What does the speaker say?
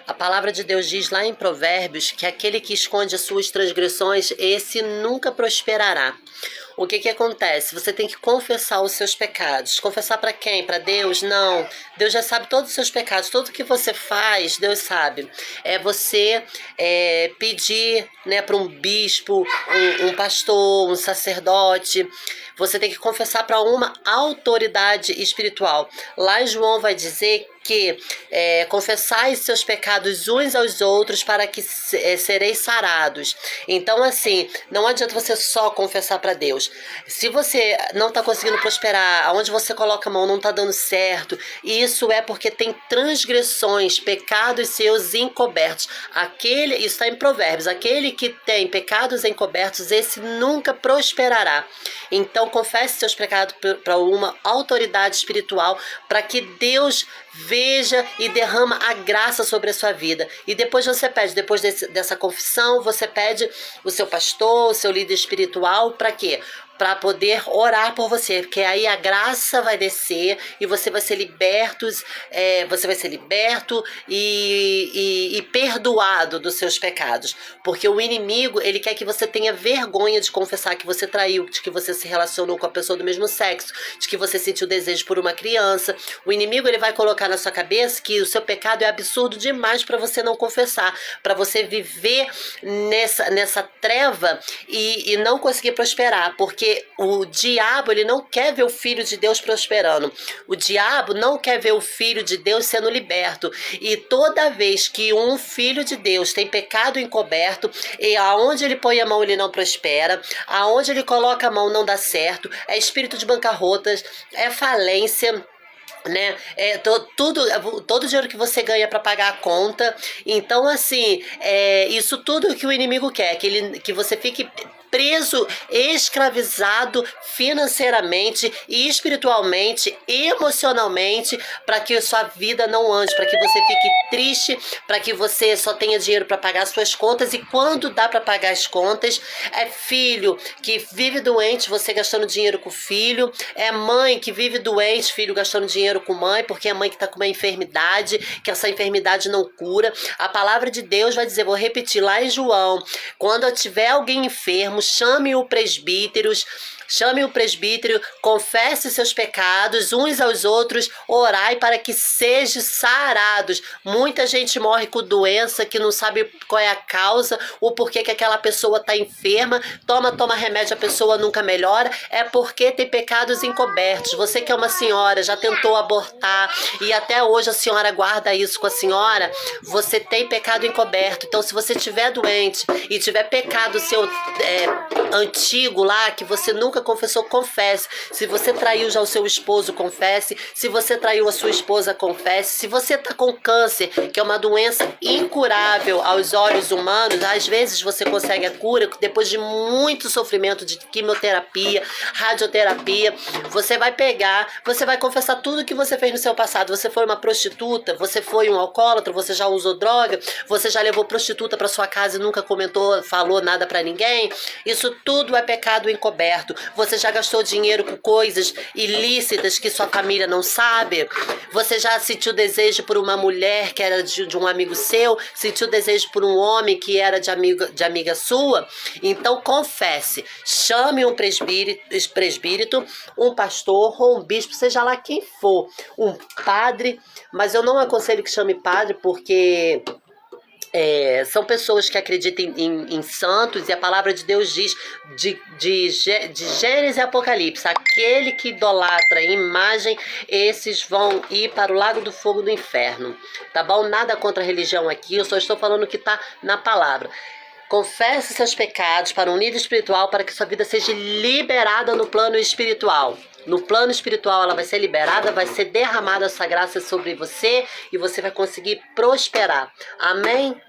A palavra de Deus diz lá em Provérbios que aquele que esconde as suas transgressões, esse nunca prosperará. O que acontece? Você tem que confessar os seus pecados. Confessar para quem? Para Deus? Não. Deus já sabe todos os seus pecados. Tudo que você faz, Deus sabe. É você pedir, né, para um bispo, um pastor, um sacerdote. Você tem que confessar para uma autoridade espiritual. Lá em João vai dizer que confessai seus pecados uns aos outros para que sereis sarados. Então, assim, não adianta você só confessar para Deus. Se você não está conseguindo prosperar, aonde você coloca a mão não está dando certo, isso é porque tem transgressões, pecados seus encobertos. Isso está em Provérbios. Aquele que tem pecados encobertos, esse nunca prosperará. Então, confesse seus pecados para uma autoridade espiritual, para que Deus veja e derrama a graça sobre a sua vida. E depois você pede, depois dessa confissão, você pede o seu pastor, o seu líder espiritual, para quê? Para poder orar por você, porque aí a graça vai descer e você vai ser liberto, e perdoado dos seus pecados, porque o inimigo, ele quer que você tenha vergonha de confessar que você traiu, de que você se relacionou com a pessoa do mesmo sexo, de que você sentiu desejo por uma criança. O inimigo, ele vai colocar na sua cabeça que o seu pecado é absurdo demais para você não confessar, para você viver nessa treva e não conseguir prosperar, porque o diabo, ele não quer ver o filho de Deus prosperando. O diabo não quer ver o filho de Deus sendo liberto. E toda vez que um filho de Deus tem pecado encoberto, e aonde ele põe a mão ele não prospera, aonde ele coloca a mão não dá certo, é espírito de bancarrotas, é falência, né? Todo o dinheiro que você ganha para pagar a conta. Então, assim, isso tudo que o inimigo quer, que você fique preso, escravizado financeiramente, espiritualmente, emocionalmente, para que a sua vida não ande, para que você fique triste, para que você só tenha dinheiro para pagar suas contas, e quando dá para pagar as contas, é filho que vive doente, você gastando dinheiro com o filho, é mãe que vive doente, filho gastando dinheiro com mãe, porque é a mãe que está com uma enfermidade, que essa enfermidade não cura. A palavra de Deus vai dizer, vou repetir lá em João, quando tiver alguém enfermo, chame o presbítero, confesse seus pecados uns aos outros, orai para que sejam sarados. Muita gente morre com doença que não sabe qual é a causa, ou porquê que aquela pessoa está enferma, toma remédio, a pessoa nunca melhora, é porque tem pecados encobertos. Você que é uma senhora, já tentou abortar e até hoje a senhora guarda isso com a senhora, você tem pecado encoberto. Então, se você estiver doente e tiver pecado seu antigo lá, que você nunca confessou, confesse. Se você traiu já o seu esposo, confesse. Se você traiu a sua esposa, confesse. Se você está com câncer, que é uma doença incurável aos olhos humanos, às vezes você consegue a cura depois de muito sofrimento de quimioterapia, radioterapia. Você vai confessar tudo que você fez no seu passado. Você foi uma prostituta, você foi um alcoólatra, você já usou droga, você já levou prostituta para sua casa e nunca falou nada para ninguém. Isso tudo é pecado encoberto. Você já gastou dinheiro com coisas ilícitas que sua família não sabe? Você já sentiu desejo por uma mulher que era de um amigo seu? Sentiu desejo por um homem que era de amiga sua? Então confesse. Chame um presbítero, um pastor ou um bispo, seja lá quem for. Um padre, mas eu não aconselho que chame padre, porque são pessoas que acreditam em santos, e a palavra de Deus diz de Gênesis e Apocalipse, aquele que idolatra imagem, esses vão ir para o lago do fogo do inferno, tá bom? Nada contra a religião aqui, eu só estou falando o que está na palavra. Confesse seus pecados para um líder espiritual, para que sua vida seja liberada no plano espiritual. No plano espiritual ela vai ser liberada, vai ser derramada essa graça sobre você e você vai conseguir prosperar. Amém?